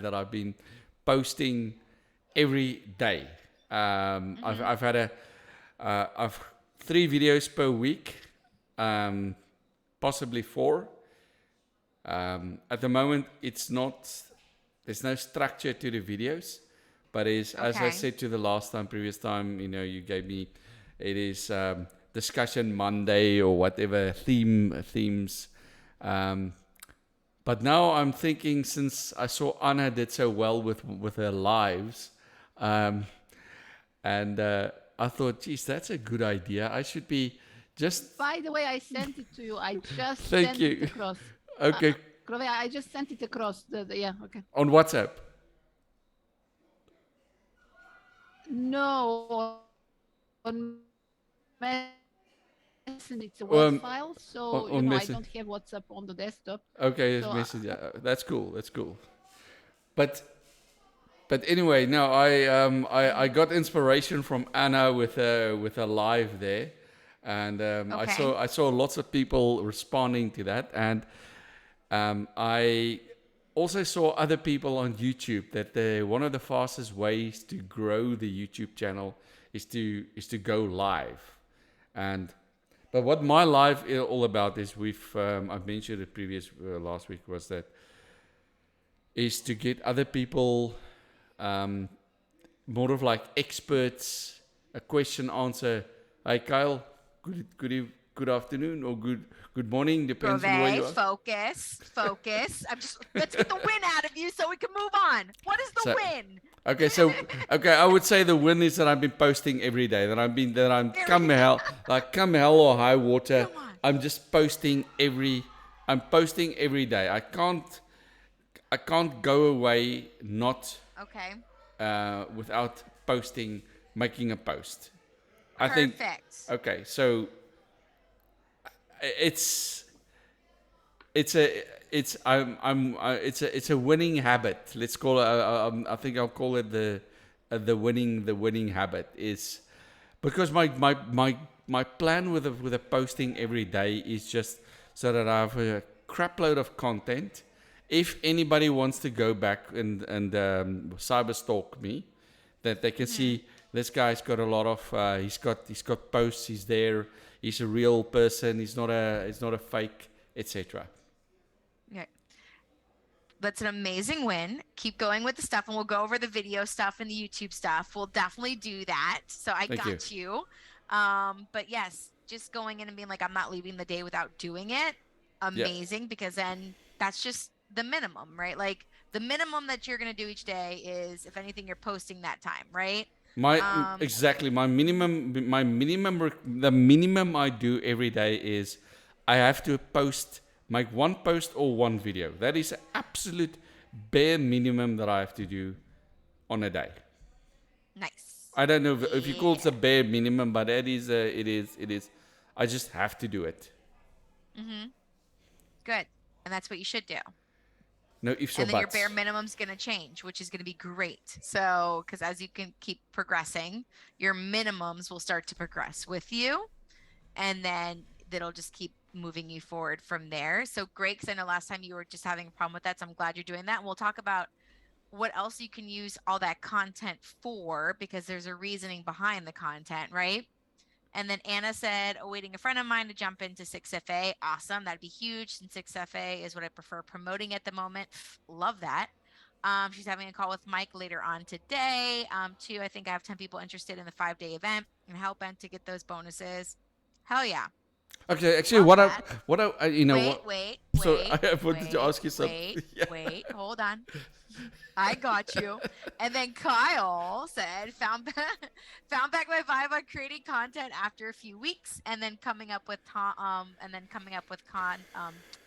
that I've been posting every day. I've had I've 3 videos per week, um, possibly 4. At the moment, it's not. There's no structure to the videos, but is as I Okay. said to the previous time, you gave me. It is discussion Monday or whatever themes. Um, but now I'm thinking, since I saw Anna did so well with her lives, um, and I thought, geez, that's a good idea. I should be just. By the way, I sent it to you. I just Thank sent it you. across. Okay, Clove, I just sent it across. Yeah, okay. on WhatsApp. No, on Messenger, it's a Word Um, file. on, So, on I message. don't have WhatsApp on the desktop. Okay, it's So, message. That's cool. That's cool. But anyway, no, I got inspiration from Anna with a live there, and Okay. I saw lots of people responding to that, and I also saw other people on YouTube that one of the fastest ways to grow the YouTube channel is to go live, and but what my live is all about is I've mentioned it previous last week was that is to get other people, um, more of like experts, a question answer. Hey Kyle, good afternoon or good morning, depends on where you Grove, are. focus. Let's get the win out of you so we can move on. What is the So win? okay, I would say the win is that I've been posting every day. That I'm There we go. come hell or high water. Come on. I'm just posting every. I'm posting every day. I can't go away not Okay. without posting, making a post. I think. Perfect. Okay, so it's it's a it's a winning habit. Let's call it. I think I'll call it the winning habit is because my plan with the posting every day is just so that I have a crap load of content. If anybody wants to go back and cyber stalk me, that they can see this guy's got a lot of he's got posts. He's there. He's a real person. He's not a fake, etc. Okay. That's an amazing win. Keep going with the stuff, and we'll go over the video stuff and the YouTube stuff. We'll definitely do that. So I Thank you. got you. But yes, just going in and being like, I'm not leaving the day without doing it. Yeah. Amazing, because then that's just the minimum, right? Like the minimum that you're gonna do each day is, if anything, you're posting that time, right? My Um, exactly the minimum I do every day is I have to make one post or one video. That is absolute bare minimum that I have to do on a day. nice. I don't know if you call it Yeah. the bare minimum, but it is. I just have to do it. Mm-hmm. Good. And that's what you should do. No ifs or And then your bare buts. minimum's going to change, which is going to be great. So, because as you can keep progressing, your minimums will start to progress with you, and then that'll just keep moving you forward from there. So great, because I know last time you were just having a problem with that. So I'm glad you're doing that. And we'll talk about what else you can use all that content for, because there's a reasoning behind the content, right? And then Anna said, awaiting a friend of mine to jump into 6FA. Awesome. That'd be huge, since 6FA is what I prefer promoting at the moment. Love that. She's having a call with Mike later on today. Too, I think I have 10 people interested in the 5-day event and help bent to get those bonuses. Hell yeah. Okay, actually, Love that. what? Wait. So I wanted to ask you Wait, something. Yeah. wait. Hold on. I got you. And then Kyle said, found back my vibe on creating content after a few weeks, and then coming up with if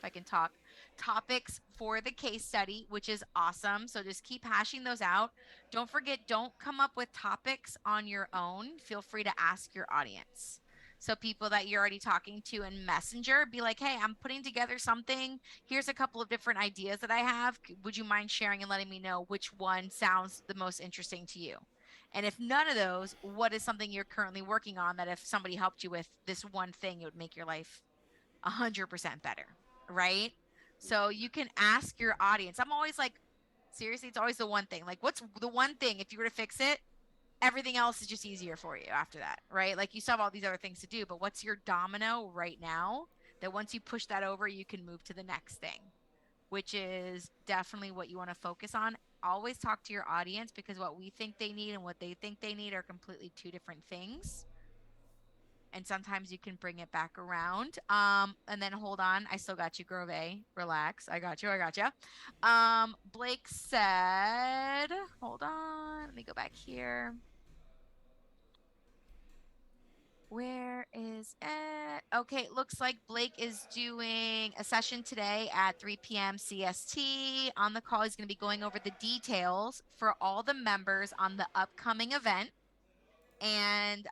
I can talk, topics for the case study, which is awesome. So just keep hashing those out. Don't forget, don't come up with topics on your own. Feel free to ask your audience. So people that you're already talking to in Messenger, be like, hey, I'm putting together something. Here's a couple of different ideas that I have. Would you mind sharing and letting me know which one sounds the most interesting to you? And if none of those, what is something you're currently working on that if somebody helped you with this one thing, it would make your life 100% better, right? So you can ask your audience. I'm always like, Seriously, it's always the one thing. Like, what's the one thing if you were to fix it, everything else is just easier for you after that, right? Like you still have all these other things to do, but what's your domino right now that once you push that over, you can move to the next thing, which is definitely what you want to focus on. Always talk to your audience because what we think they need and what they think they need are completely two different things. And sometimes you can bring it back around. And then hold on, I still got you, Grove. Relax. I got you. I got you. Blake said, hold on, let me go back here. Where is it? Okay, it looks like Blake is doing a session today at 3 p.m. CST. On the call, he's going to be going over the details for all the members on the upcoming event and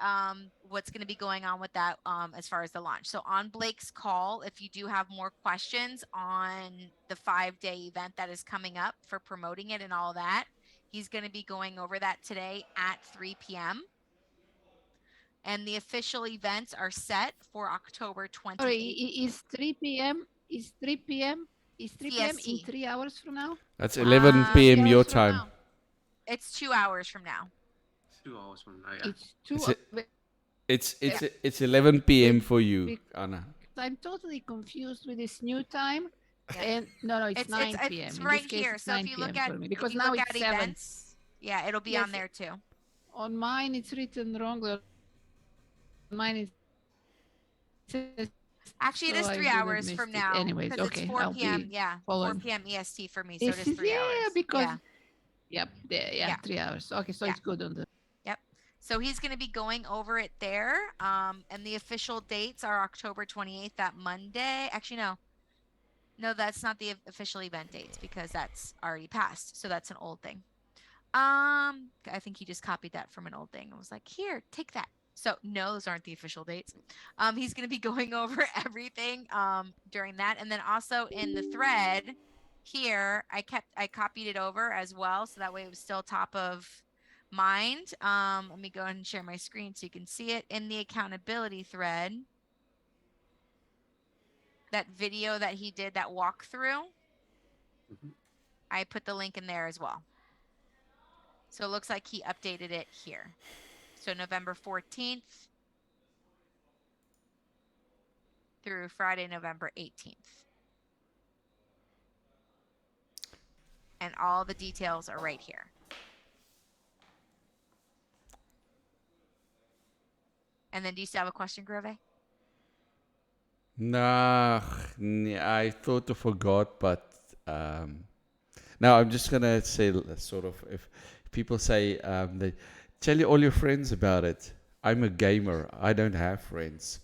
what's going to be going on with that as far as the launch. So on Blake's call, if you do have more questions on the 5-day event that is coming up for promoting it and all that, he's going to be going over that today at 3 p.m. And the official events are set for October Sorry, 28th. is 3 p.m. Is 3 p.m. Is 3 p.m. in CST. 3 hours from now? That's Or 11 p.m. 3 your hours from time. now? It's 2 hours from now. 2 hours from now, yeah. It's two. It's a- Wait, It's 11 p.m. for you, Wait. Anna. I'm totally confused with this new time. Yeah. And no, it's 9 p.m. It's In right this case, here. it's So 9 if you p.m. look at for me because if you now look it's at 7. events, yeah, it'll be Yes, on there too. on mine it's written wrong. On mine it says, Actually, it so is I 3 didn't hours miss from it. now Anyways, because it's okay, 4 I'll p.m. be Yeah, 4 following. p.m. EST for me. So it This is is 3 hours. because Yeah. yep, yeah, Yeah. 3 hours. Okay, so Yeah. it's good on the. Yep. So he's going to be going over it there. And the official dates are October 28th, that Monday. Actually, no. No, that's not the official event dates because that's already passed. So that's an old thing. I think he just copied that from an old thing. I was like, here, take that. So no, those aren't the official dates. He's going to be going over everything during that, and then also in the thread here, I copied it over as well, so that way it was still top of mind. Let me go ahead and share my screen so you can see it in the accountability thread. That video that he did, that walkthrough, Mhm. I put the link in there as well. So it looks like he updated it here. So November 14th through Friday, November 18th. And all the details are right here. And then do you still have a question, Grove? Nah, I thought I forgot, but no, I'm just gonna say sort of if people say they tell you all your friends about it. I'm a gamer. I don't have friends.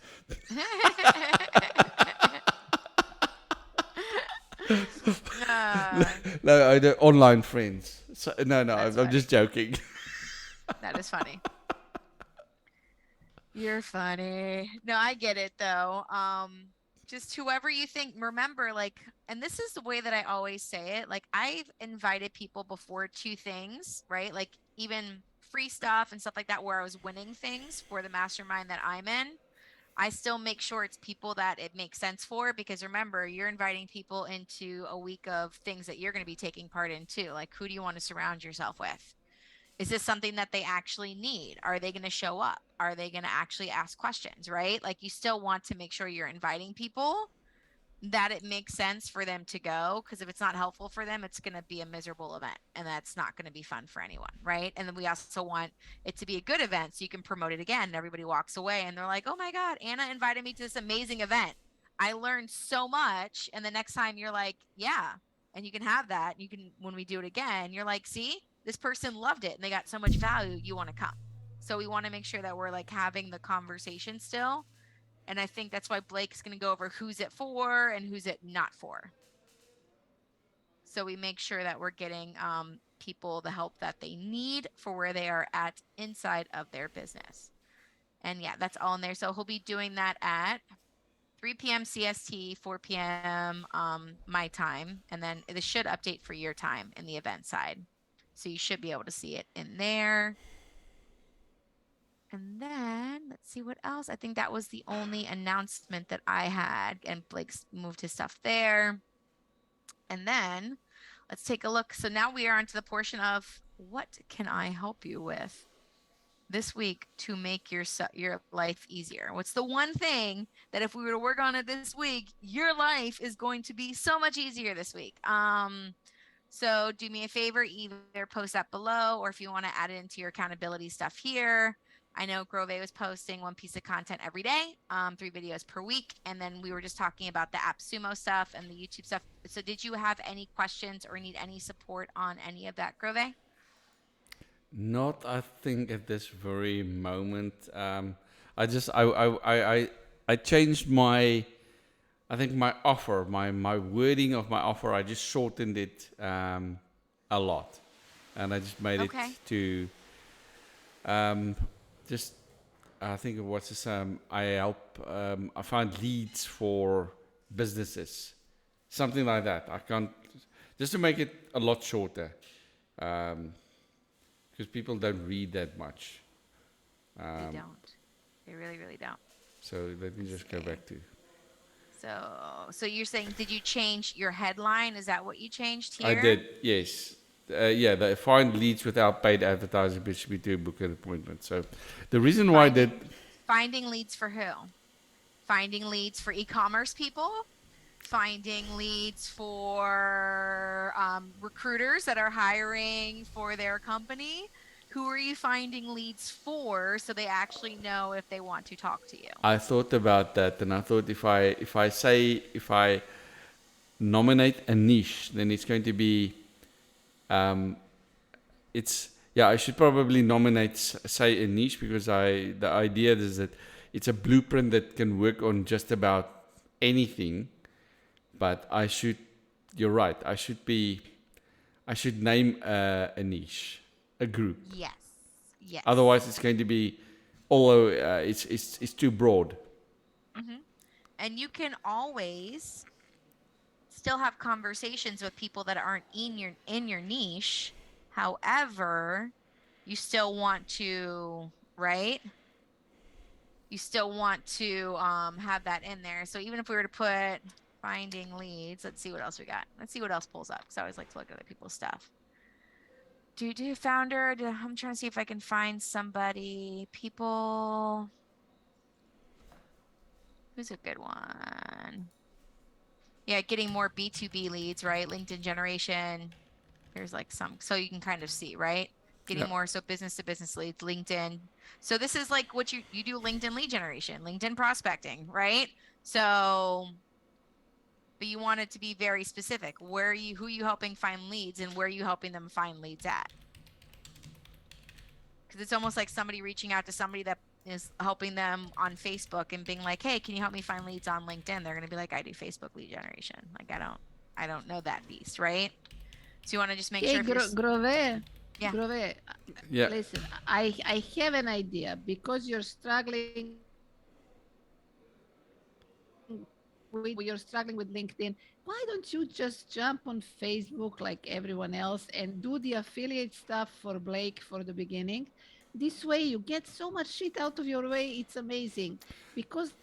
uh, No, I don't, online friends. So, no, That's I'm just joking. that is funny. You're funny. No, I get it though. Just whoever you think, remember, like, and this is the way that I always say it. Like, I've invited people before to things, right? Like, even free stuff and stuff like that, where I was winning things for the mastermind that I'm in. I still make sure it's people that it makes sense for because remember, you're inviting people into a week of things that you're going to be taking part in too. Like, who do you want to surround yourself with? Is this something that they actually need? Are they going to show up? Are they going to actually ask questions, right? Like, you still want to make sure you're inviting people that it makes sense for them to go, because if it's not helpful for them, it's going to be a miserable event and that's not going to be fun for anyone, right? And then we also want it to be a good event so you can promote it again and everybody walks away and they're like, oh my god, Anna invited me to this amazing event, I learned so much. And the next time you're like, yeah, and you can have that, you can, when we do it again, you're like, see, this person loved it and they got so much value, you want to come. So we want to make sure that we're like having the conversation still. And I think that's why Blake's going to go over who's it for and who's it not for. So we make sure that we're getting people the help that they need for where they are at inside of their business. And yeah, that's all in there. So he'll be doing that at 3 p.m. CST, 4 p.m. My time. And then this should update for your time in the event side. So you should be able to see it in there. And then let's see what else. I think that was the only announcement that I had. And Blake's moved his stuff there. And then let's take a look. So now we are onto the portion of what can I help you with this week to make your life easier? What's the one thing that if we were to work on it this week, your life is going to be so much easier this week? So do me a favor, either post that below, or if you want to add it into your accountability stuff here. I know Grove was posting one piece of content every day, 3 videos per week. And then we were just talking about the AppSumo stuff and the YouTube stuff. So did you have any questions or need any support on any of that, Grove? Not, I think, at this very moment. I just, I changed my, I think my offer, my wording of my offer, I just shortened it a lot, and I just made Okay. it to, just, I think what's this? I help, I find leads for businesses, something like that. I can't, just to make it a lot shorter. Because people don't read that much. They don't. They really, really don't. So let me just go back to. So you're saying, did you change your headline? Is that what you changed here? I did, yes. Yeah, they find leads without paid advertising, which we do book an appointment. So the reason why I did. Finding leads for who? Finding leads for e-commerce people? Finding leads for recruiters that are hiring for their company? Who are you finding leads for so they actually know if they want to talk to you? I thought about that, and I thought if I nominate a niche, then it's going to be, I should probably nominate, say, a niche, because the idea is that it's a blueprint that can work on just about anything. But you're right, I should name a niche, a group. Yes. Yes. Otherwise, it's going to be, although it's too broad. Mm-hmm. And you can always still have conversations with people that aren't in your niche. However, you still want to, right? You still want to have that in there. So even if we were to put finding leads, let's see what else we got. Let's see what else pulls up, because I always like to look at other people's stuff. Founder. I'm trying to see if I can find somebody. People. Who's a good one? Yeah, getting more B2B leads, right? LinkedIn generation. There's like some, so you can kind of see, right? Getting more, so business to business leads, LinkedIn. So this is like what you do LinkedIn lead generation, LinkedIn prospecting, right? So, but you want it to be very specific. Who are you helping find leads, and where are you helping them find leads at? Because it's almost like somebody reaching out to somebody that is helping them on Facebook and being like, hey, can you help me find leads on LinkedIn? They're going to be like, I do Facebook lead generation. Like, I don't know that beast, right? So you want to just make sure. Grove. Yeah. Grove. Yeah. Listen, I have an idea, because you're struggling with LinkedIn. Why don't you just jump on Facebook like everyone else and do the affiliate stuff for Blake for the beginning? This way you get so much shit out of your way. It's amazing. Because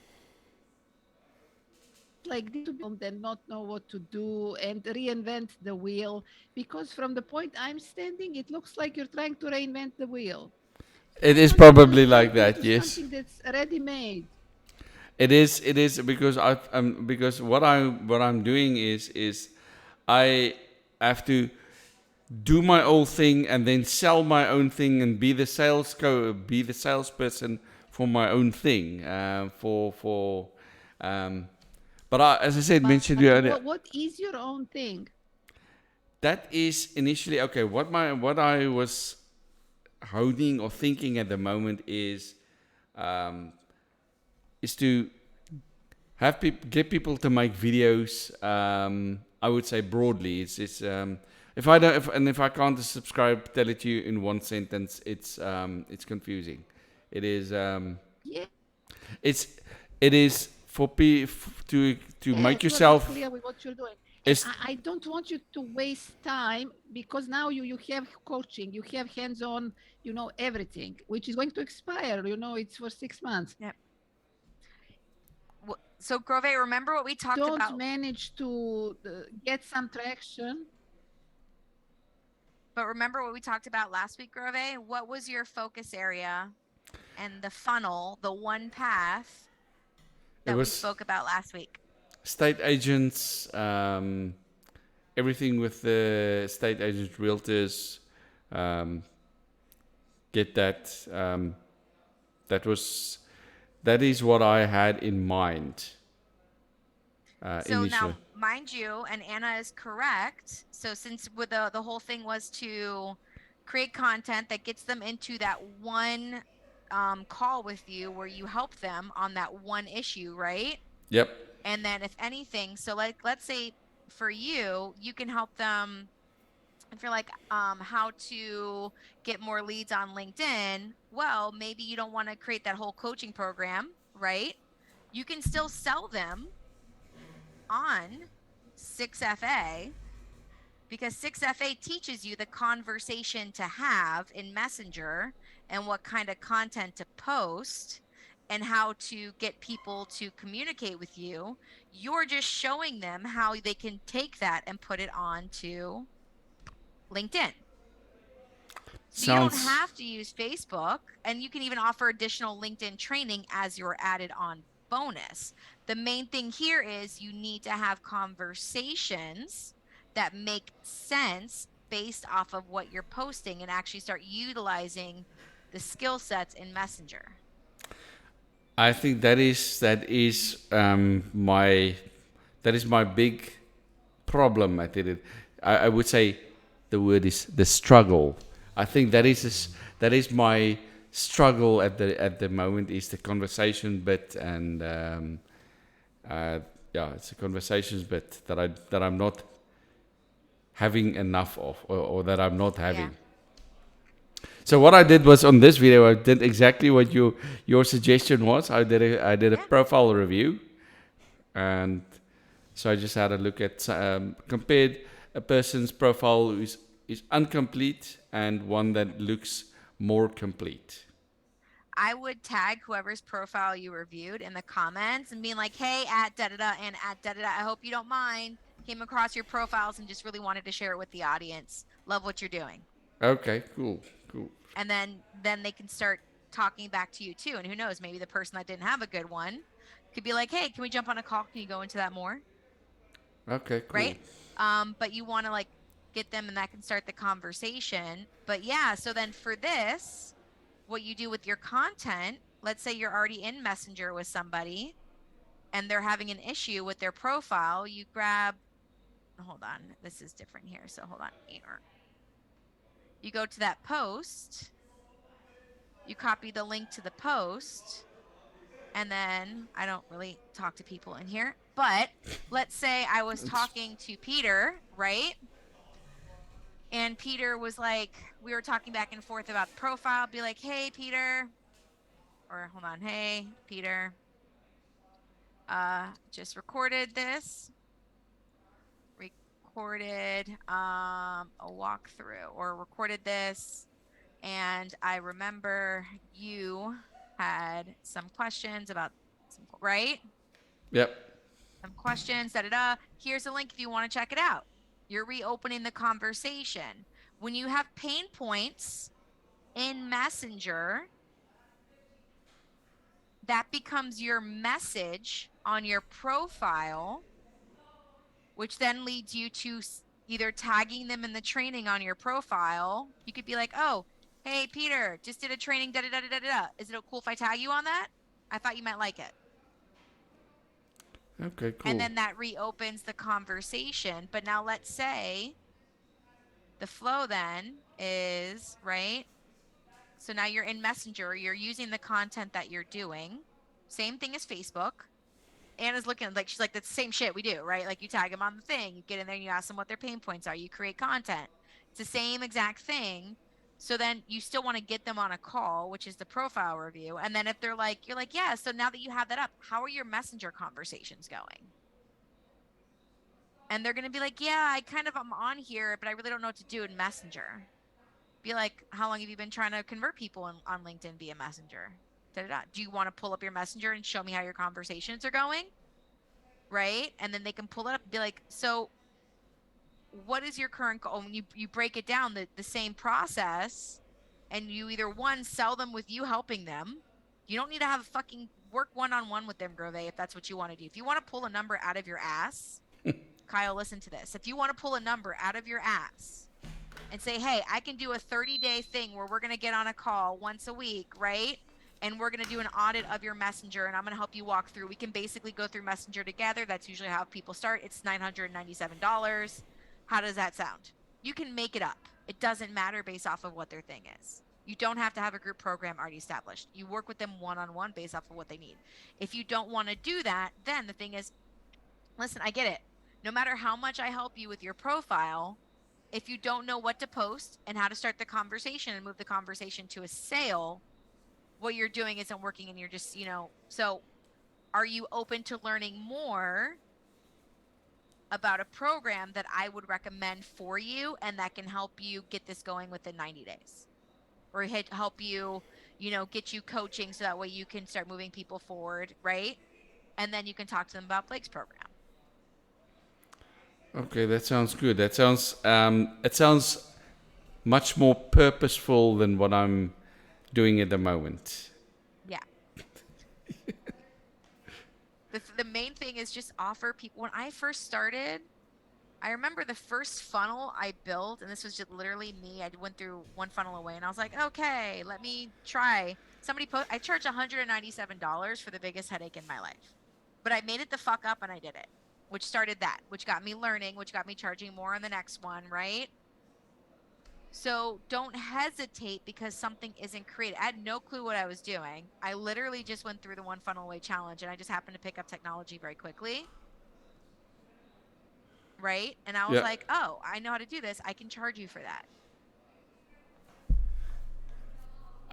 like this and not know what to do and reinvent the wheel, because from the point I'm standing, it looks like you're trying to reinvent the wheel. It is probably like that, yes. Something that's ready made. It is because because what I'm doing is I have to do my own thing and then sell my own thing and be the salesperson for my own thing, but as I said, mentioned you earlier. What is your own thing? That is initially okay. What I was holding or thinking at the moment is to get people to make videos. I would say broadly, it's if I can't subscribe, tell it to you in one sentence, it's confusing. It is Yeah. it is for to make yourself clear with what you're doing. It's- I don't want you to waste time, because now you have coaching, you have hands-on, everything, which is going to expire. It's for 6 months. Yep. So Grove, remember what we talked about? Don't manage to get some traction. But remember what we talked about last week, Grove? What was your focus area and the funnel, the one path It that we was spoke about last week? state agents, everything with the state agents, realtors, um, get that. That was that is what I had in mind So initially. now, mind you, and Anna is correct. So since with the whole thing was to create content that gets them into that one call with you where you help them on that one issue, right? Yep. And then if anything, so like let's say for you, you can help them if you're like how to get more leads on LinkedIn. Well, maybe you don't want to create that whole coaching program, right? You can still sell them on 6FA because 6FA teaches you the conversation to have in Messenger and what kind of content to post and how to get people to communicate with you. You're just showing them how they can take that and put it onto LinkedIn. So you don't Sounds have to use Facebook, and you can even offer additional LinkedIn training as your added on bonus. The main thing here is you need to have conversations that make sense based off of what you're posting and actually start utilizing the skill sets in Messenger. I think that is my big problem. I would say the word is the struggle. I think that is my struggle at the moment is the conversation bit and yeah, it's a conversations bit that I'm not having enough of or that I'm not Yeah. having. So what I did was on this video, I did exactly what your suggestion was. I did a Yeah. profile review, and so I just had a look at compared a person's profile who is incomplete and one that looks more complete. I would tag whoever's profile you reviewed in the comments and being like, hey, at da da da and at da da da, I hope you don't mind. Came across your profiles and just really wanted to share it with the audience. Love what you're doing. Okay, cool. And then they can start talking back to you too. And who knows, maybe the person that didn't have a good one could be like, hey, can we jump on a call? Can you go into that more? Okay, cool. Right. But you want to like get them and that can start the conversation. But yeah, so then for this, what you do with your content, let's say you're already in Messenger with somebody and they're having an issue with their profile, you grab, hold on, this is different here. So hold on. You go to that post, you copy the link to the post, and then I don't really talk to people in here, but let's say I was talking to Peter, right? And Peter was like, we were talking back and forth about the profile, be like, hey, Peter, or hold on, hey, Peter, just recorded this, recorded a walkthrough or recorded this. And I remember you had some questions about some, right? Yep. Some questions, da da da. Here's a link if you want to check it out. You're reopening the conversation. When you have pain points in Messenger, that becomes your message on your profile, which then leads you to either tagging them in the training on your profile. You could be like, oh, hey, Peter, just did a training, da da da da da da. Is it cool if I tag you on that? I thought you might like it. Okay, And cool. then that reopens the conversation. But now let's say the flow then is, right? So now you're in Messenger, you're using the content that you're doing. Same thing as Facebook. Anna's looking like she's like, that's the same shit we do, right? Like you tag them on the thing, you get in there and you ask them what their pain points are, you create content. It's the same exact thing. So then you still want to get them on a call, which is the profile review. And then if they're like, you're like, yeah, so now that you have that up, how are your Messenger conversations going? And they're going to be like, yeah, I kind of am on here, but I really don't know what to do in Messenger. Be like, how long have you been trying to convert people on LinkedIn via Messenger? Da-da-da. Do you want to pull up your Messenger and show me how your conversations are going? Right? And then they can pull it up and be like, so what is your current goal? And you break it down, the same process, and you either one, sell them with you helping them. You don't need to have a fucking work one-on-one with them, Grove, if that's what you want to do. If you want to pull a number out of your ass, Kyle, listen to this. If you want to pull a number out of your ass and say, hey, I can do a 30-day thing where we're going to get on a call once a week, right? And we're going to do an audit of your Messenger, and I'm going to help you walk through. We can basically go through Messenger together. That's usually how people start. It's $997. How does that sound? You can make it up. It doesn't matter based off of what their thing is. You don't have to have a group program already established. You work with them one-on-one based off of what they need. If you don't want to do that, then the thing is, listen, I get it. No matter how much I help you with your profile, if you don't know what to post and how to start the conversation and move the conversation to a sale, what you're doing isn't working, and you're just, so are you open to learning more about a program that I would recommend for you and that can help you get this going within 90 days? Or help you, get you coaching so that way you can start moving people forward, right? And then you can talk to them about Blake's program. Okay, that sounds good. It sounds much more purposeful than what I'm doing at the moment. Yeah. The main thing is just offer people. When I first started, I remember the first funnel I built, and this was just literally me. I went through one funnel away, and I was like, okay, let me try. I charged $197 for the biggest headache in my life, but I made it the fuck up and I did it, which started that, which got me learning, which got me charging more on the next one, right? So don't hesitate because something isn't created. I had no clue what I was doing. I literally just went through the one funnel away challenge, and I just happened to pick up technology very quickly. Right. And I was Yeah. like, oh, I know how to do this. I can charge you for that.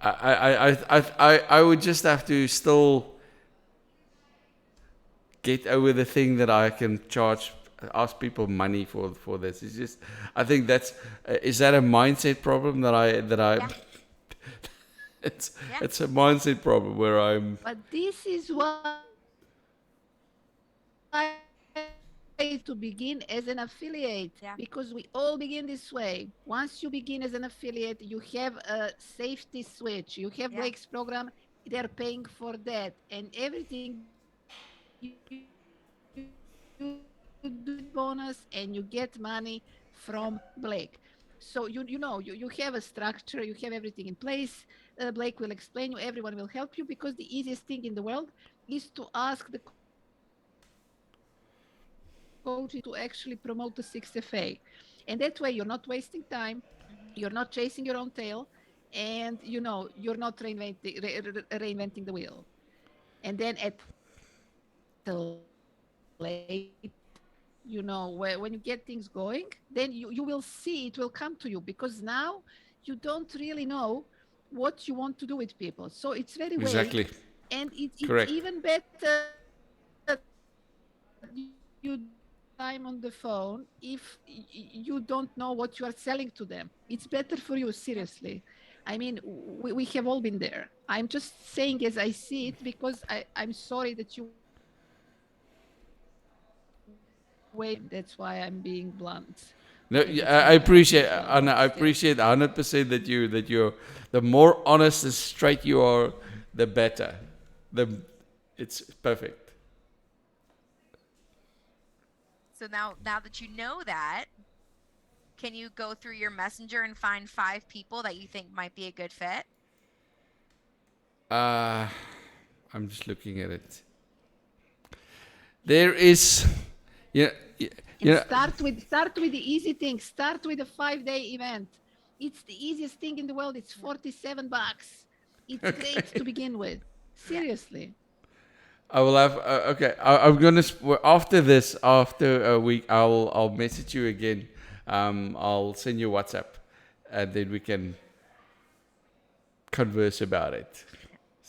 I would just have to still get over the thing that I can ask people money for this. It's just, I think is that a mindset problem Yeah. it's Yeah. it's a mindset problem where I'm. But this is why to begin as an affiliate, Yeah. because we all begin this way. Once you begin as an affiliate, you have a safety switch. You have Yeah. Blake's program, they're paying for that, and everything you do is bonus, and you get money from Blake. So you have a structure, you have everything in place. Blake will explain you, everyone will help you, because the easiest thing in the world is to ask the coach to actually promote the 6FA. And that way you're not wasting time, you're not chasing your own tail, and you're not reinventing reinventing the wheel. And then at a later, when you get things going, then you will see it will come to you, because now you don't really know what you want to do with people. So it's very vague, and Exactly. it's even better Correct. that you don't spend time on the phone if you don't know what you are selling to them. It's better for you, seriously. I mean, we have all been there. I'm just saying as I see it, because I'm sorry that you wait so long to get into this program. That's why I'm being blunt. No, And it's I not nice, appreciate, but Anna. I still. appreciate 100% that you're the more honest and straight you are, the better. It's perfect. So now that you know that, can you go through your messenger and find 5 people that you think might be a good fit? Uh, I'm just looking at it. There is, yeah, yeah, And yeah. start with the easy thing. Start with a 5-day event. It's the easiest thing in the world. It's $47. It's great to begin with. Yeah. Seriously. I will have. Okay, I'm gonna after this, after a week, I'll message you again. I'll send you WhatsApp, and then we can converse about it.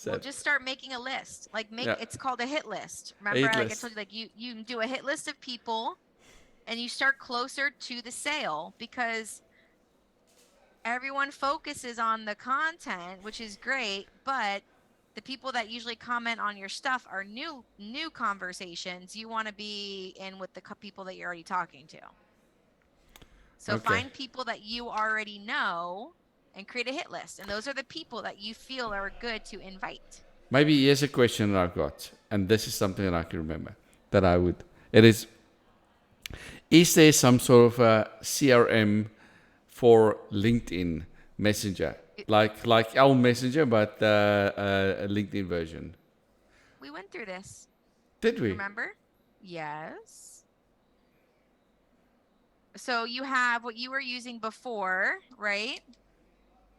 Well, So just start making a list. Like yeah, it's called a hit list. a Remember, hit like I list. told you, like you can do a hit list of people and you start closer to the sale, because everyone focuses on the content, which is great, but the people that usually comment on your stuff are new conversations. You want to be in with the people that you're already talking to. So Okay. find people that you already know and create a hit list. And those are the people that you feel are good to invite. Maybe here's a question that I've got, and this is something that I can remember that I would. It is there some sort of a CRM for LinkedIn Messenger, like our Messenger, but a LinkedIn version? We went through this. Did we? Remember? Yes. So you have what you were using before, right?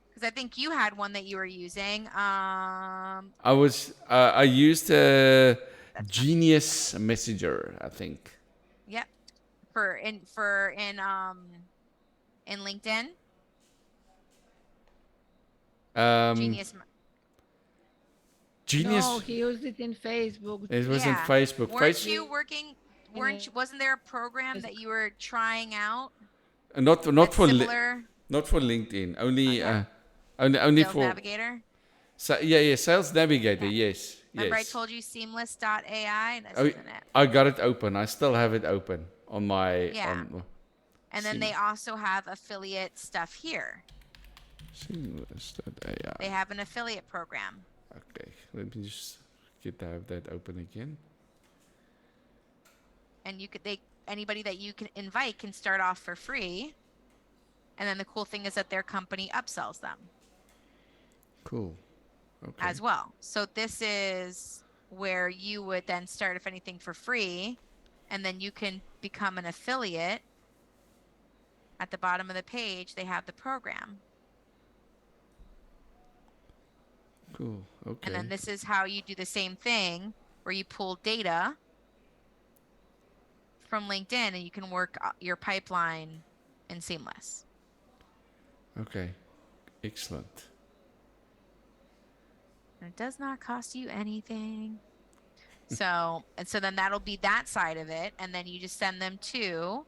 Because I think you had one that you were using. I used That's not. Genius Messenger, I think. Yep. In LinkedIn, Um, Genius. Genius. No, he used it in Facebook. It was in Yeah. Facebook. Weren't Facebook. you working? Wasn't there a program that you were trying out Not that's similar? not for LinkedIn. Only Okay. only Sales for. Navigator. Yeah, Sales Navigator. Yeah. Yes, Remember I yes. told you seamless.ai? This Oh, isn't it. I got it open. I still have it open on my Yeah. on. And then they also have affiliate stuff here. Seamless.ai. They have an affiliate program. Okay, let me just have that open again. And anybody that you can invite can start off for free. And then the cool thing is that their company upsells them. Cool. Okay. As well. So this is where you would then start, if anything, for free, and then you can become an affiliate. At the bottom of the page, they have the program. Cool. Okay. And then this is how you do the same thing, where you pull data from LinkedIn and you can work your pipeline in Seamless. Okay. Excellent. And it does not cost you anything. So then that'll be that side of it. And then you just send them to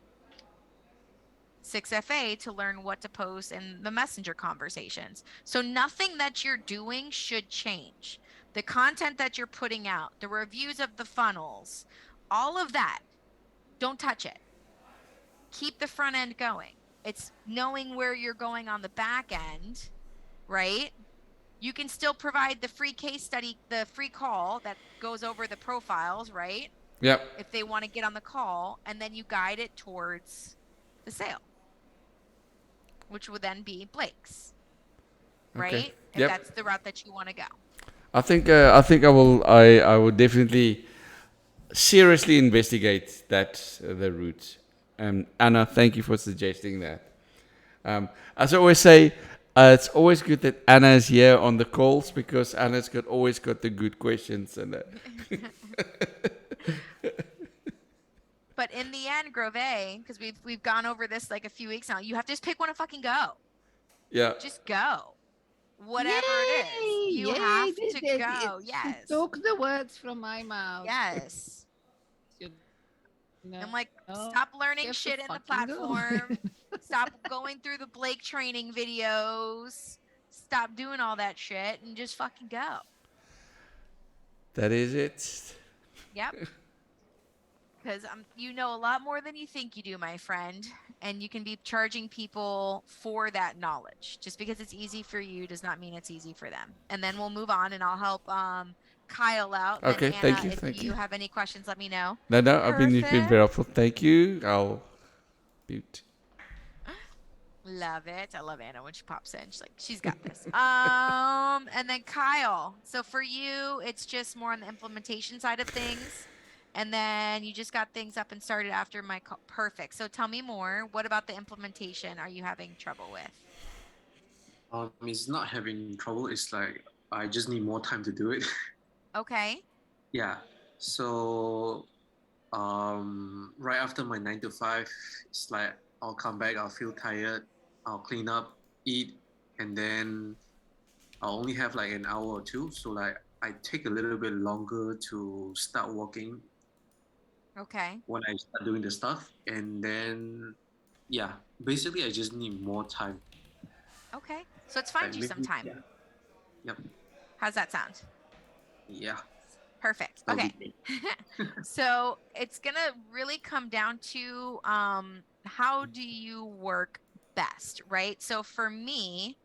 6FA to learn what to post in the messenger conversations. So nothing that you're doing should change. The content that you're putting out, the reviews of the funnels, all of that, don't touch it. Keep the front end going. It's knowing where you're going on the back end, right? You can still provide the free case study, the free call that goes over the profiles, right? Yep. If they want to get on the call, and then you guide it towards the sale, which would then be Blake's, right? Okay. If Yep. that's the route that you want to go. I think I will definitely seriously investigate the route. Anna, thank you for suggesting that. As I always say, it's always good that Anna is here on the calls because Anna's always got the good questions and. But in the end, Grove, because we've gone over this like a few weeks now, you have to just pick one and fucking go. Yeah. Just go. Whatever it is. You have to go. Yes. She took the words from my mouth. Yes. You know, I'm like, stop learning have to shit in the fucking go. platform. Stop going through the Blake training videos. Stop doing all that shit and just fucking go. That is it. Yep. Because you know a lot more than you think you do, my friend. And you can be charging people for that knowledge. Just because it's easy for you does not mean it's easy for them. And then we'll move on and I'll help Kyle out. Okay, Anna, thank you. if Thank you you. have any questions, let me know. No, you've been very helpful. Thank you. I'll mute. Love it. I love Anna when she pops in. She's like, she's got this. And then Kyle. So for you, it's just more on the implementation side of things. And then you just got things up and started after my call. Perfect. So tell me more. What about the implementation are you having trouble with? It's not having trouble. It's like I just need more time to do it. Okay. Yeah. So right after my 9 to 5, it's like I'll come back, I'll feel tired, I'll clean up, eat, and then I'll only have like an hour or two. So like I take a little bit longer to start working Okay. when I start doing the stuff. And then yeah, basically I just need more time. Okay. So let's find Like you maybe- some time. Yeah. Yep. How's that sound? Yeah. Perfect. That'll Okay. be great. So it's going to really come down to how do you work best, right? So for me,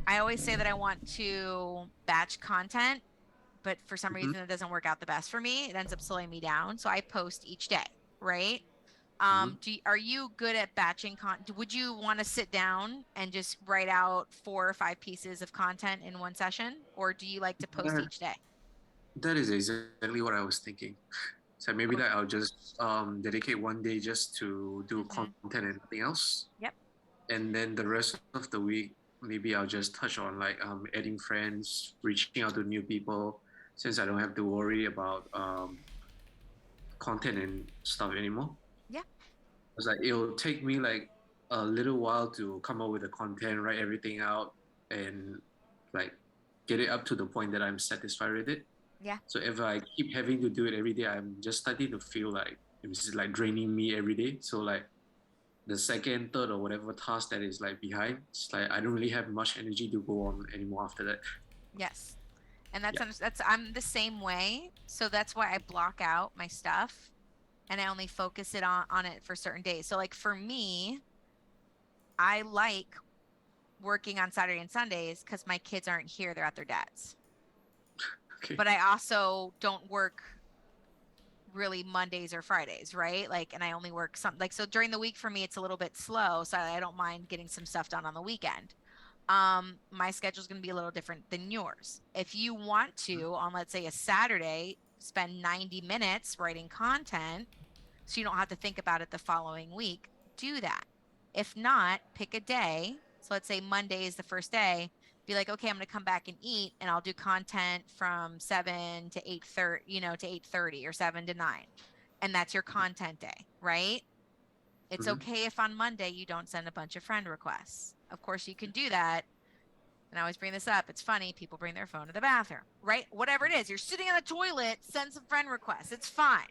I always say that I want to batch content, but for some Mm-hmm. reason it doesn't work out the best for me. It ends up slowing me down. So I post each day, right? Mm-hmm. Are you good at batching Would you want to sit down and just write out 4 or 5 pieces of content in one session, or do you like to post That, each day? that is exactly what I was thinking. So maybe like Okay. I'll just dedicate one day just to do Mm-hmm. content and nothing else. Yep. And then the rest of the week, maybe I'll just touch on like adding friends, reaching out to new people, since I don't have to worry about content and stuff anymore. Yeah. It's like it'll take me like a little while to come up with the content, write everything out, and like get it up to the point that I'm satisfied with it. Yeah. So if I keep having to do it every day, I'm just starting to feel like it's like draining me every day. So like the second, third, or whatever task that is like behind, it's like I don't really have much energy to go on anymore after that. Yes. And Yeah. I'm the same way. So that's why I block out my stuff and I only focus it on it for certain days. So like for me, I like working on Saturday and Sundays because my kids aren't here, they're at their dad's. Okay. But I also don't work really Mondays or Fridays, right? Like, and I only work some, like, so during the week for me, it's a little bit slow. So I don't mind getting some stuff done on the weekend. My schedule is going to be a little different than yours. If you want to, on let's say a Saturday, spend 90 minutes writing content so you don't have to think about it the following week, do that. If not, pick a day. So let's say Monday is the first day. Be like, okay, I'm going to come back and eat, and I'll do content from 7 to 8:30, to 8:30 or 7 to 9, and that's your content day, right? It's Mm-hmm. okay if on Monday you don't send a bunch of friend requests. Of course, you can do that, and I always bring this up. It's funny. People bring their phone to the bathroom, right? Whatever it is, you're sitting on the toilet, send some friend requests. It's fine.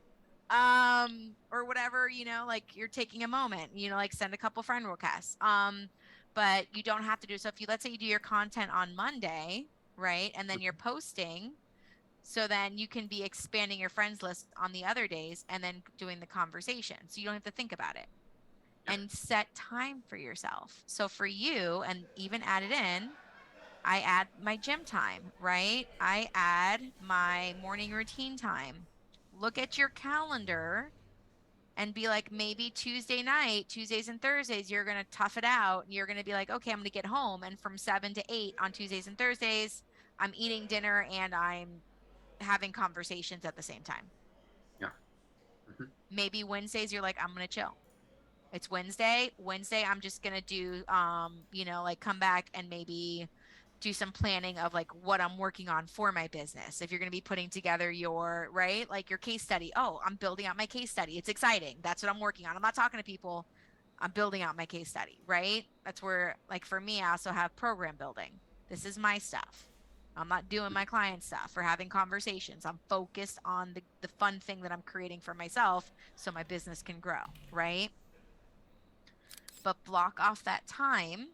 Or whatever, like you're taking a moment, like send a couple friend requests. But you don't have to do so. If you, let's say you do your content on Monday, right? And then you're posting, so then you can be expanding your friends list on the other days and then doing the conversation. So you don't have to think about it Yeah. and set time for yourself. So for you, and even add it in, I add my gym time, right? I add my morning routine time. Look at your calendar and be like, maybe Tuesday night, Tuesdays and Thursdays, you're going to tough it out. You're going to be like, okay, I'm going to get home. And from 7 to 8 on Tuesdays and Thursdays, I'm eating dinner and I'm having conversations at the same time. Yeah. Mm-hmm. Maybe Wednesdays, you're like, I'm going to chill. It's Wednesday. Wednesday, I'm just gonna do like come back and maybe do some planning of like what I'm working on for my business. If you're gonna be putting together your right, like your case study. Oh, I'm building out my case study. It's exciting. That's what I'm working on. I'm not talking to people. I'm building out my case study, right? That's where, like for me, I also have program building. This is my stuff. I'm not doing my client stuff or having conversations. I'm focused on the fun thing that I'm creating for myself so my business can grow, right? But block off that time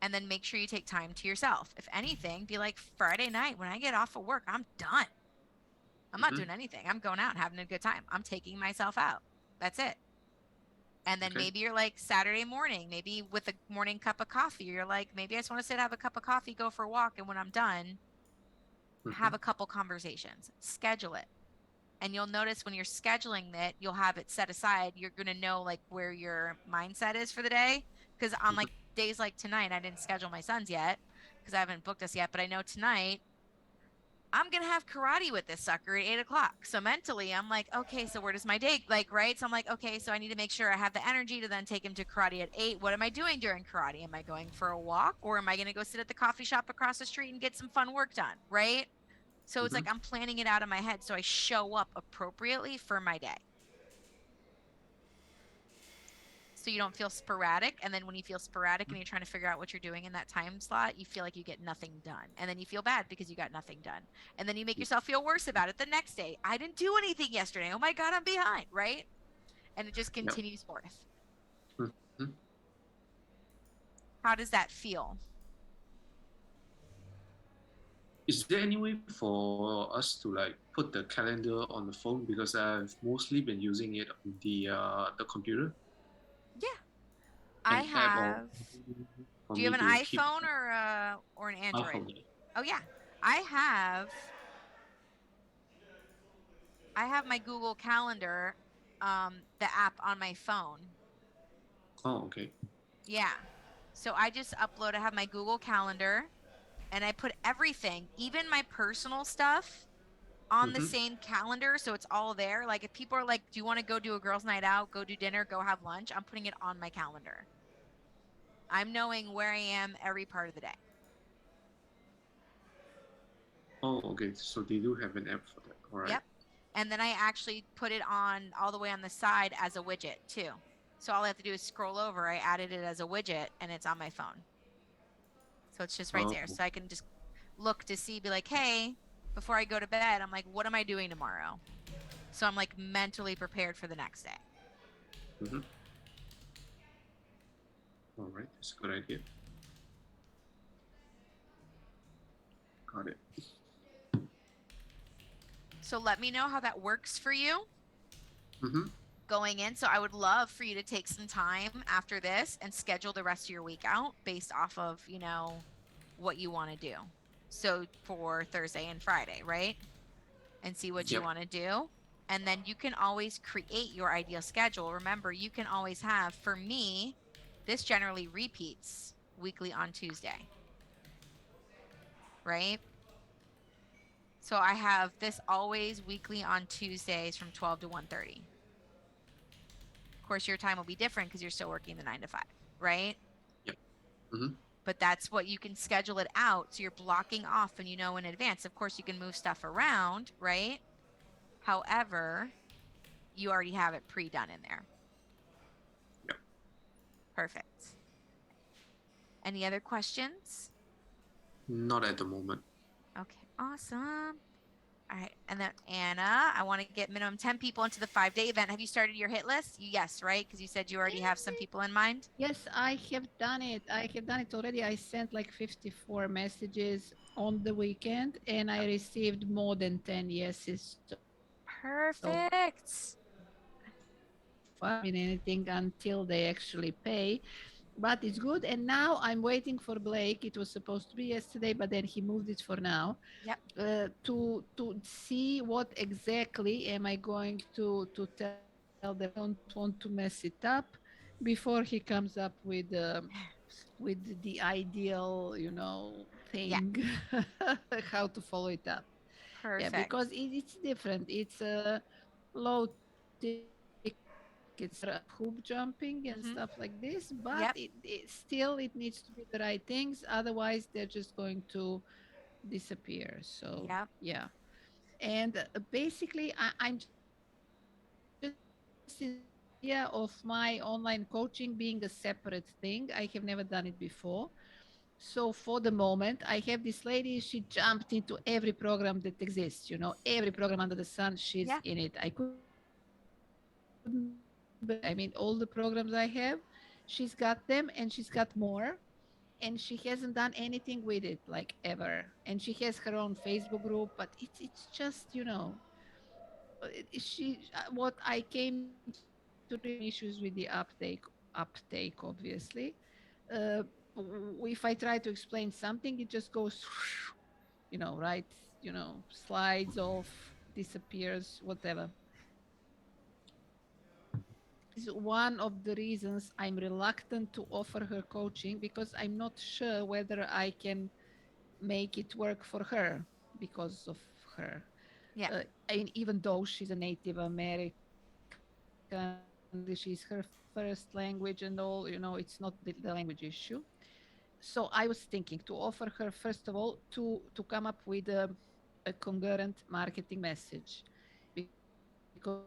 and then make sure you take time to yourself. If anything, be like Friday night when I get off of work, I'm done. I'm not Mm-hmm. doing anything. I'm going out and having a good time. I'm taking myself out. That's it. And then Okay. maybe you're like Saturday morning, maybe with a morning cup of coffee, you're like, maybe I just want to sit, have a cup of coffee, go for a walk. And when I'm done, Mm-hmm. have a couple conversations, schedule it. And you'll notice when you're scheduling it, you'll have it set aside. You're going to know like where your mindset is for the day. Because on Mm-hmm. like days like tonight, I didn't schedule my sons yet because I haven't booked us yet. But I know tonight I'm going to have karate with this sucker at 8 o'clock. So mentally, I'm like, okay, so where does my day like, right? So I'm like, okay, so I need to make sure I have the energy to then take him to karate at 8. What am I doing during karate? Am I going for a walk or am I going to go sit at the coffee shop across the street and get some fun work done? Right. So it's Mm-hmm. like I'm planning it out in my head so I show up appropriately for my day. So you don't feel sporadic. And then when you feel sporadic and you're trying to figure out what you're doing in that time slot, you feel like you get nothing done. And then you feel bad because you got nothing done. And then you make yourself feel worse about it the next day. I didn't do anything yesterday. Oh my God, I'm behind, right? And it just Yep. continues forth. Mm-hmm. How does that feel? is there any way for us to like put the calendar on the phone? Because I've mostly been using it on the computer, Yeah, I an app or have. for Do you me have an to keep iPhone or an Android? iPhone. Oh yeah. I have I have my Google Calendar, the app on my phone. Oh, okay. Yeah. So I just upload, I have my Google Calendar and I put everything, even my personal stuff, on the Mm-hmm. same calendar. So it's all there. Like if people are like, do you want to go do a girls' night out, go do dinner, go have lunch? I'm putting it on my calendar. I'm knowing where I am every part of the day. Oh, okay. So they do have an app for that. All right. Yep. And then I actually put it on all the way on the side as a widget too. So all I have to do is scroll over. I added it as a widget and it's on my phone. So it's just right Oh, there. So I can just look to see, be like, hey, before I go to bed, I'm like, what am I doing tomorrow? So I'm like mentally prepared for the next day. mm-hmm. All right. That's a good idea. Got it. So let me know how that works for you Mm-hmm. going in. So I would love for you to take some time after this and schedule the rest of your week out based off of, what you want to do. So for Thursday and Friday, right? And see what you Yep. want to do. And then you can always create your ideal schedule. Remember, you can always have, for me, this generally repeats weekly on Tuesday, right? So I have this always weekly on Tuesdays from 12 to 1:30. Of course, your time will be different because you're still working the 9 to 5, right? Yep. Mm-hmm. But that's what you can schedule it out. So you're blocking off and you know in advance. Of course, you can move stuff around, right? However, you already have it pre-done in there. Yep. Perfect. Any other questions? Not at the moment. Okay, awesome. All right. And then Anna, I want to get minimum 10 people into the 5-day event. Have you started your hit list? Yes, right? Because you said you already have some people in mind. Yes, I have done it. I have done it already. I sent like 54 messages on the weekend and I received more than 10 yeses. So Perfect. far, I mean, anything until they actually pay. But it's good. And now I'm waiting for Blake. It was supposed to be yesterday, but then he moved it for now. Yep. To see what exactly am I going to tell them. I don't want to mess it up before he comes up with the ideal, Yeah. thing, how to follow it up. Yeah, Perfect. because it's different. It's a low ticket hoop jumping and stuff Mm-hmm. like this, but Yep. it needs to be the right things. Otherwise, they're just going to disappear. So Yep. yeah, and basically, I'm just in the idea of my online coaching being a separate thing. I have never done it before. So for the moment, I have this lady. She jumped into every program that exists. Every program under the sun, she's in it. I couldn't believe it. I mean, all the programs I have, she's got them, and she's got more. And she hasn't done anything with it, like ever. And she has her own Facebook group, but it's just, what I came to realize, she has some issues with the uptake, obviously. uh, if I try to explain something, it just goes, right, slides off, disappears, whatever. Is one of the reasons I'm reluctant to offer her coaching, because I'm not sure whether I can make it work for her because of her. Yeah. And even though she's a Native American, English is her first language and all, it's not the language issue. So I was thinking to offer her, first of all, to come up with a congruent marketing message, because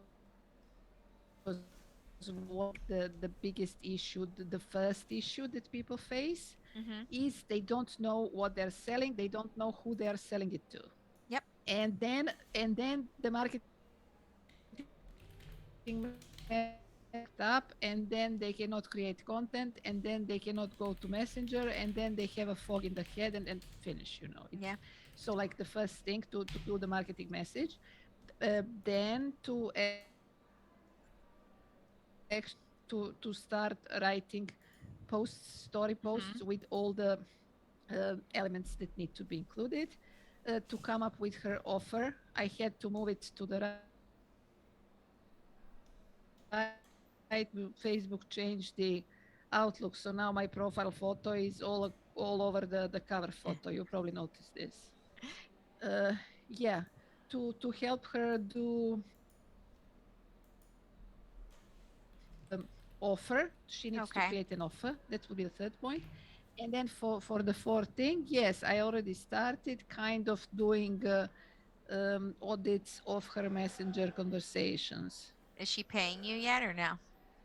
one of the biggest issue, the first issue that people face, Mm-hmm. is they don't know what they're selling, they don't know who they're selling it to. Yep. And then the marketing message has to be clear, up, and then they cannot create content, and then they cannot go to Messenger, and then they have a fog in the head, and finish. It's Yeah. so like the first thing to do the marketing message, then to actually to start writing posts, story posts with Hmm. all the elements that need to be included. To come up with her offer, I had to move it to the right. Facebook changed the outlook, so now my profile photo is all over the cover photo. You probably noticed this. uh, yeah, to help her do offer, she needs to Okay. create an offer. That would be the third point. And then for the fourth thing, yes, I already started kind of doing audits of her messenger conversations. Is she paying you yet or no?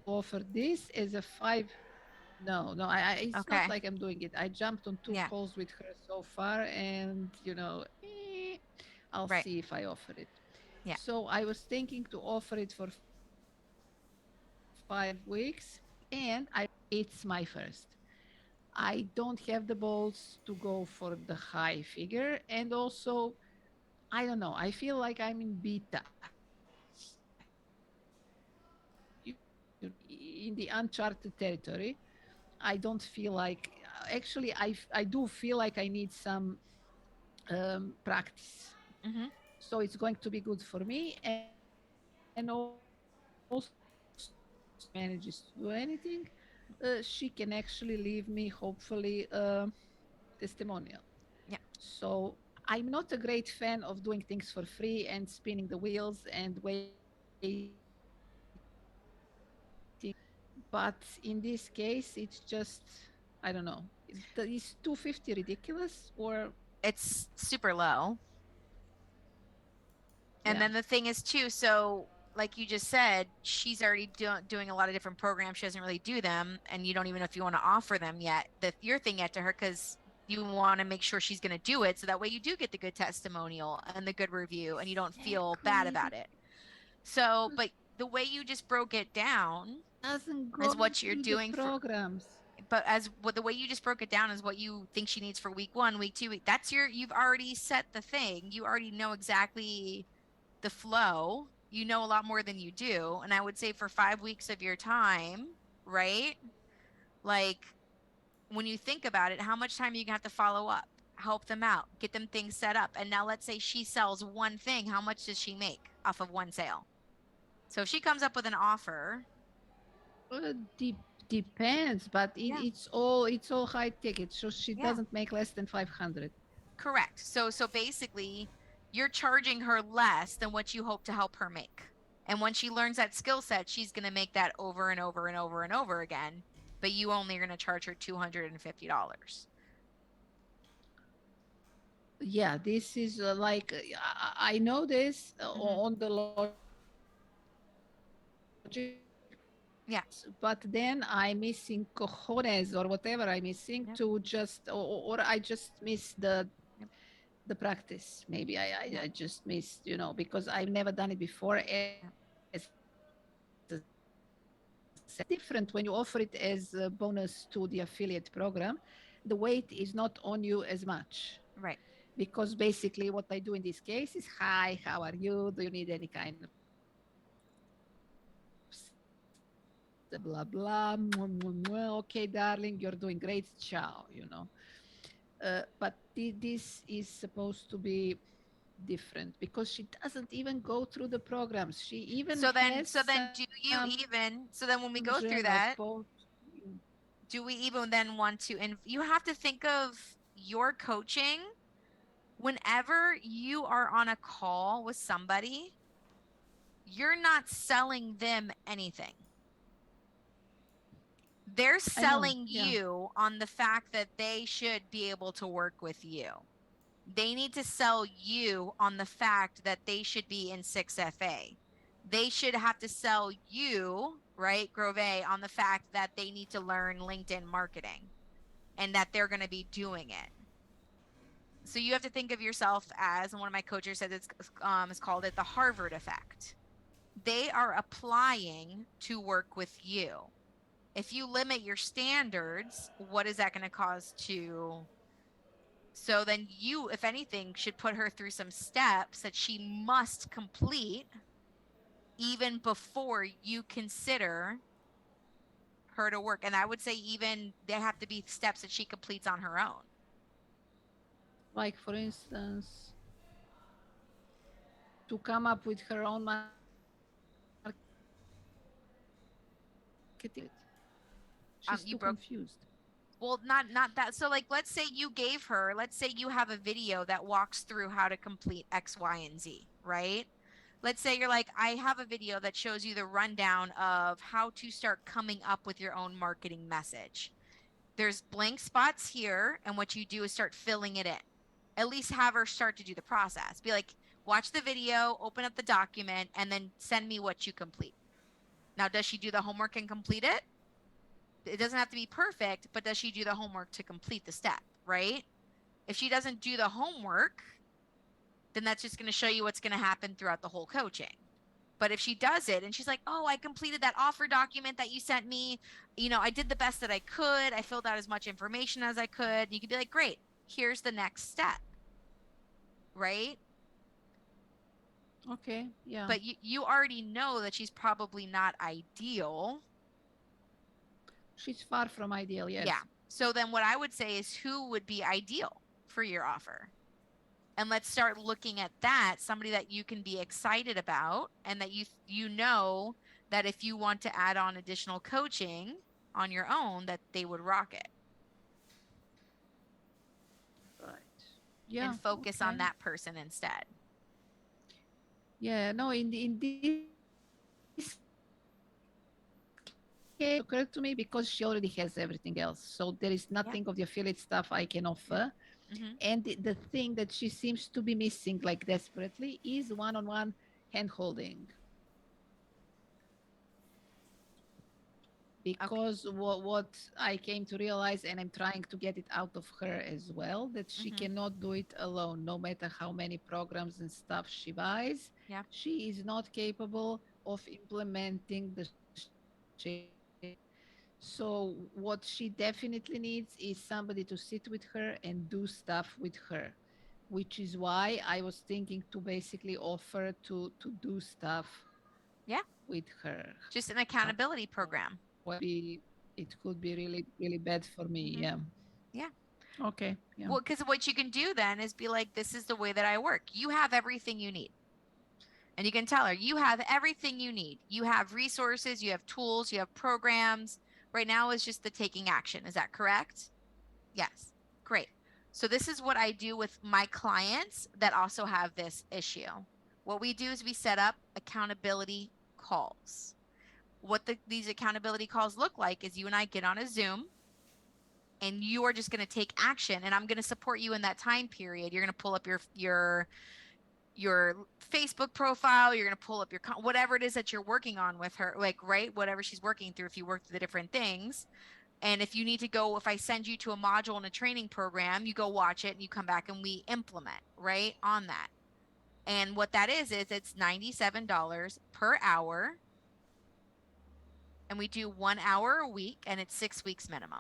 Offer this as a five. No, no, it's not Okay. like I'm doing it. I jumped on two Yeah. calls with her so far, and I'll Right. see if I offer it. Yeah. So I was thinking to offer it for 5 weeks, and it's my first. I don't have the balls to go for the high figure, and also I don't know. I feel like I'm in beta. In the uncharted territory. I don't feel like actually I do feel like I need some practice. Hmm. So it's going to be good for me, and also manages to do anything, she can actually leave me hopefully testimonial. Yeah. So I'm not a great fan of doing things for free and spinning the wheels and waiting for people to come back. But in this case, it's just, I don't know. Is 250 ridiculous or It's super low. And yeah? then the thing is too, so like you just said, she's already doing a lot of different programs. She doesn't really do them, and you don't even know if you want to offer them yet. Your thing yet to her because you want to make sure she's going to do it, so that way you do get the good testimonial and the good review, and you don't feel bad about Exactly. it. So, Because but the way you just broke it down doesn't is go what you're through the doing for, programs. but as what the way you just broke it down is what you think she needs for week one, week two, that's you've already set the thing. You already know exactly the flow. You know a lot more than you do. And I would say for 5 weeks of your time, right? Like when you think about it, how much time are you gonna have to follow up, help them out, get them things set up? And now let's say she sells one thing. How much does she make off of one sale? So if she comes up with an offer, Depends, but yeah, it's all high ticket, so she yeah, doesn't make less than 500. correct. So basically, you're charging her less than what you hope to help her make. And when she learns that skill set, she's going to make that over and over and over and over again. But you only are going to charge her $250. Yeah, this is like I know this Hmm. on the logic part, but then I'm missing Yeah. cojones or whatever I'm missing to just or I just miss the practice. Maybe I Yep. just missed, because I've never done it before as a Yep. set. It's different when you offer it as a bonus to the affiliate program. The weight is not on you as much, Right. because basically what I do in this case is, hi, how are you? Do you need any kind of support? Blah blah blah. Okay, darling, you're doing great. Ciao. But this is supposed to be different because she doesn't even go through the programs. She even has So then do some you even, so then when we go version through of that, do we even then want to, and you have to think of your coaching whenever you are on a call with somebody, you're not selling them anything. They're I know, selling yeah. you on the fact that they should be able to work with you. They need to sell you on the fact that they should be in 6FA. They should have to sell you, right, Grove, on the fact that they need to learn LinkedIn marketing and that they're going to be doing it. So you have to think of yourself as, and one of my coaches said it's called it the Harvard effect. they are applying to work with you. If you limit your standards, what is that going to cause to? So then you, if anything, should put her through some steps that she must complete even before you consider her to work. And I would say even they have to be steps that she completes on her own. Like, for instance, to come up with her own marketing it. She's You too broke. confused. Well, not that. So like let's say you gave her, let's say you have a video that walks through how to complete X, Y, and Z, right? Let's say you're like, I have a video that shows you the rundown of how to start coming up with your own marketing message. There's blank spots here, and what you do is start filling it in. At least have her start to do the process. Be like, watch the video, open up the document, and then send me what you complete. Now, does she do the homework and complete it? It doesn't have to be perfect, but does she do the homework to complete the step, right? If she doesn't do the homework, then that's just going to show you what's going to happen throughout the whole coaching. But if she does it and she's like, oh, I completed that offer document that you sent me, I did the best that I could, I filled out as much information as I could, you could be like, great, here's the next step, right? Okay, yeah. But you already know that she's probably not ideal. She's far from ideal, yes. Yeah. So then what I would say is who would be ideal for your offer? And let's start looking at that, somebody that you can be excited about and that you know that if you want to add on additional coaching on your own, that they would rock it. Right. Yeah. And focus okay. on that person instead. Yeah, no, in this case, occurred to me because she already has everything else. So there is nothing of the affiliate stuff I can offer. Mm-hmm. And the thing that she seems to be missing like desperately is one-on-one hand holding. Because what I came to realize, and I'm trying to get it out of her as well, that she cannot do it alone, no matter how many programs and stuff she buys. Yeah. She is not capable of implementing the change. So what she definitely needs is somebody to sit with her and do stuff with her, which is why I was thinking to basically offer to do stuff with her. Just an accountability program. It could be really, really bad for me. Yeah. Yeah. Okay. Yeah. Well, because what you can do then is be like, this is the way that I work. You have everything you need. And you can tell her, you have everything you need. You have resources, you have tools, you have programs. Right now is just the taking action. Is that correct? Yes. Great. So this is what I do with my clients that also have this issue. What we do is we set up accountability calls. What these accountability calls look like is you and I get on a Zoom and you are just going to take action, and I'm going to support you in that time period. You're going to pull up your Facebook profile, you're going to pull up your whatever it is that you're working on with her, like, right, whatever she's working through, if you work through the different things. And if you need to go, if I send you to a module in a training program, you go watch it and you come back and we implement right on that. And what that is it's $97 per hour. And we do 1 hour a week, and it's 6 weeks minimum.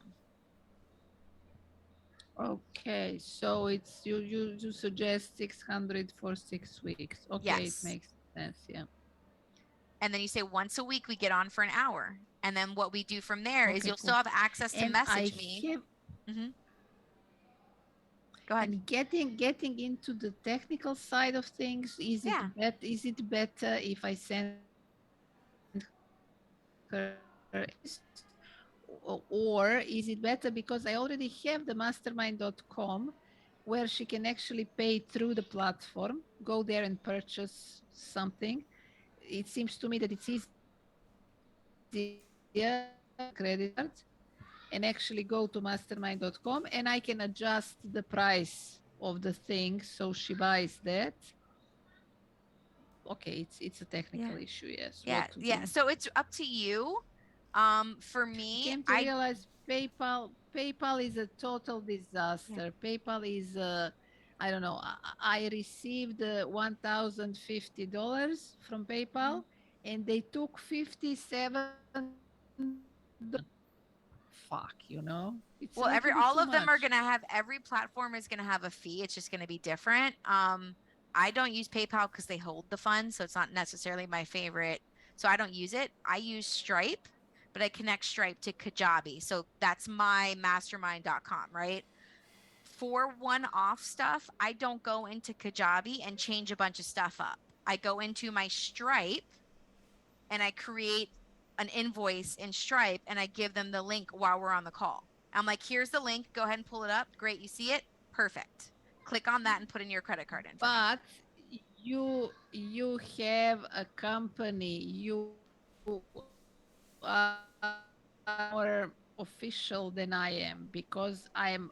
Okay, so it's you suggest 600 for 6 weeks. Okay, Yes. It makes sense. Yeah. And then you say once a week we get on for an hour. And then what we do from there is Okay, you'll cool. still have access to And message me. Go ahead. And getting into the technical side of things, is it better if I send her, or is it better because I already have the mastermind.com where she can actually pay through the platform, go there and purchase something? It seems to me that it's easier credit card and actually go to mastermind.com, and I can adjust the price of the thing so she buys that. Okay, it's a technical issue, yes. Yeah. So it's up to you. For me, I came to realize PayPal is a total disaster. PayPal is I don't know. I received $1,050 from PayPal, and they took $57. Fuck, it's a Well, little bit all too of them are much. going to have, every platform is going to have a fee. It's just going to be different. I don't use PayPal because they hold the funds, so it's not necessarily my favorite. So I don't use it. I use Stripe, but I connect Stripe to Kajabi. So that's my mastermind.com, right? For one-off stuff, I don't go into Kajabi and change a bunch of stuff up. I go into my Stripe and I create an invoice in Stripe and I give them the link while we're on the call. I'm like, here's the link. Go ahead and pull it up. Great. You see it? Perfect. Click on that and put in your credit card info. But you have a company. You are more official than I am because I am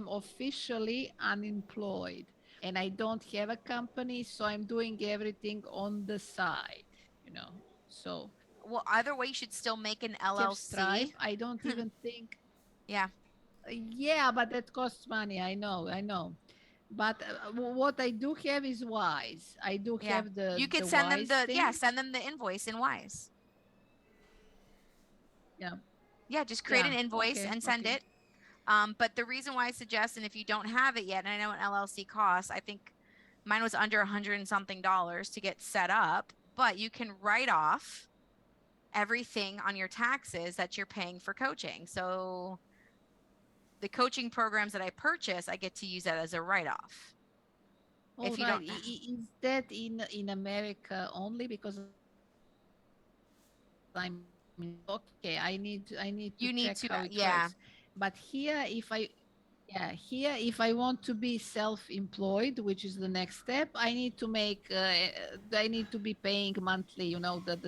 officially unemployed and I don't have a company, so I'm doing everything on the side, you know. So Well, either way, you should still make an have LLC. Stripe. I don't even think. Yeah. Yeah, but that costs money. I know. But what I do have is Wise. I do Yeah. have You could the send them Wise thing. send them the invoice in Wise. Yeah. Yeah, just create an Yeah. invoice Okay. and send Okay. it. But the reason why I suggest, and if you don't have it yet, and I know an LLC costs, I think mine was under $100 and something to get set up, but you can write off everything on your taxes that you're paying for coaching. So the coaching programs that I purchase, I get to use that as a write-off. All If you right. don't, Is that in America only? Because okay. I need to you need check to, how it yeah, works. But here, if I want to be self-employed, which is the next step, I need to make. I need to be paying monthly. The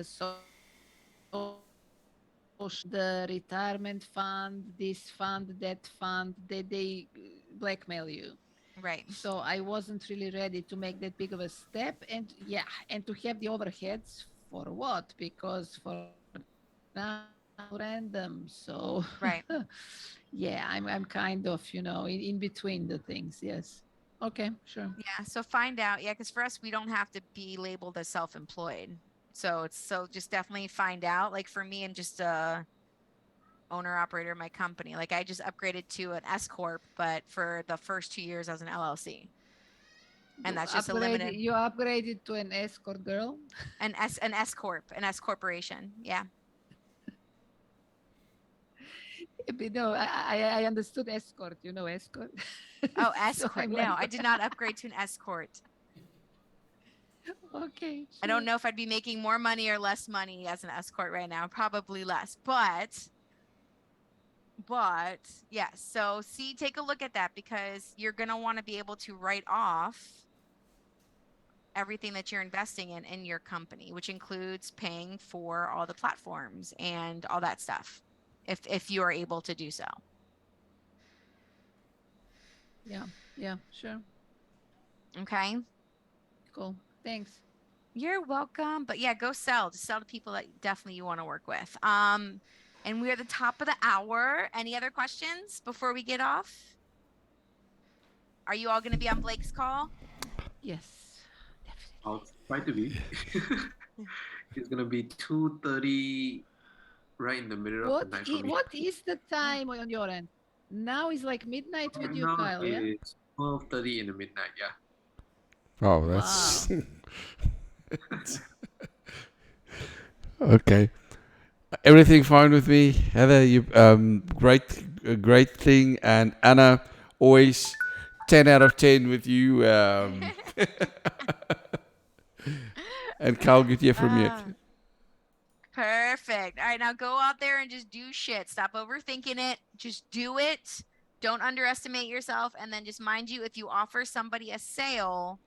the retirement fund, this fund, that fund. They blackmail you. right. So I wasn't really ready to make that big of a step, and yeah, and to have the overheads for what? Because for now random. So Right. yeah, I'm kind of in between the things. Yes. Okay. Sure. Yeah. So find out. Yeah. Because for us, we don't have to be labeled as self-employed. So just definitely find out. Like for me, I'm just a owner operator of my company. Like I just upgraded to an S corp, but for the first 2 years I was an LLC, and that's just a limited You upgraded to an escort girl. an S corp, an S corporation. Yeah. No, I understood escort. Escort. Oh, S So corp. I'm No, like, I did not upgrade to an escort. okay. I don't know if I'd be making more money or less money as an escort right now. Probably less, but yes. So see, take a look at that because you're gonna want to be able to write off everything that you're investing in your company, which includes paying for all the platforms and all that stuff, if you are able to do so. Yeah. Yeah. Sure. Okay. Cool. Thanks. You're welcome. But yeah, go sell. Just sell to people that definitely you want to work with. And we're at the top of the hour. Any other questions before we get off? Are you all going to be on Blake's call? Yes. Definitely. I'll try to be. It's gonna be 2:30, right in the middle of the night for me. What is the time on your end? Now is like midnight with Right you, now Kyle. Yeah. it's 12:30 in the midnight. Yeah. Oh, Wow. that's okay. Everything fine with me, Heather. You great, great thing, and Anna, always 10 out of 10 with you. And Carl, good to hear from you. Perfect. All right, now go out there and just do shit. Stop overthinking it. Just do it. Don't underestimate yourself. And then just mind you, if you offer somebody a sale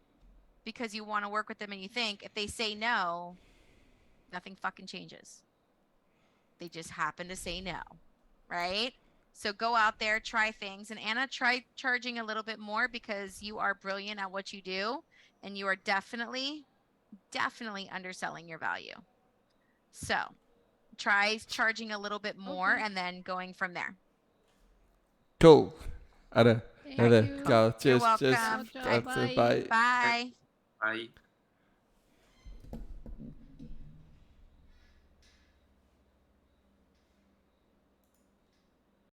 because you want to work with them and you think if they say no, nothing fucking changes. They just happen to say no, right? So go out there, try things. And Anna, try charging a little bit more because you are brilliant at what you do. And you are definitely, definitely underselling your value. So try charging a little bit more Okay. and then going from there. Cool. Anna, Thank Heather, you. Carl, You're cheers, cheers. welcome. Ciao, ciao. Bye. Bye. Bye. Bye.